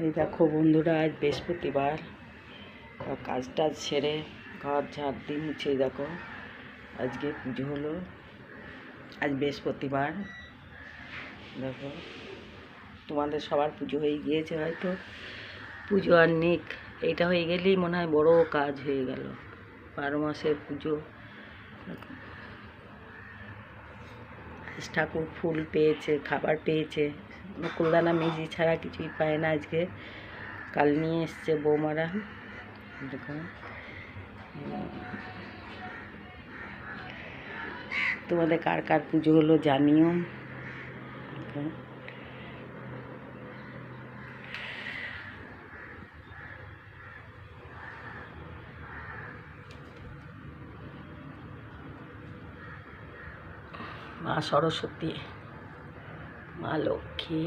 এই দেখো বন্ধুরা, আজ বৃহস্পতিবার, কাজ টাজ সেরে ঘর ঝাড় দিয়ে মুছে দেখো আজকে পুজো হলো। আজ বৃহস্পতিবার, দেখো তোমাদের সবার পুজো হয়ে গিয়েছে হয়তো। পুজো আর নিক, এইটা হয়ে গেলেই মনে হয় বড় কাজ হয়ে গেল। 12 মাসের পুজো। ঠাকুর ফুল পেয়েছে, খাবার পেয়েছে। নকুলদানা মেজি ছাড়া কিছুই পায় না আজকে। কাল নিয়ে এসছে বৌমারা। দেখো তোমাদের কার কার পুজো হলো জানিও। মা সরস্বতী, মা লক্ষ্মী,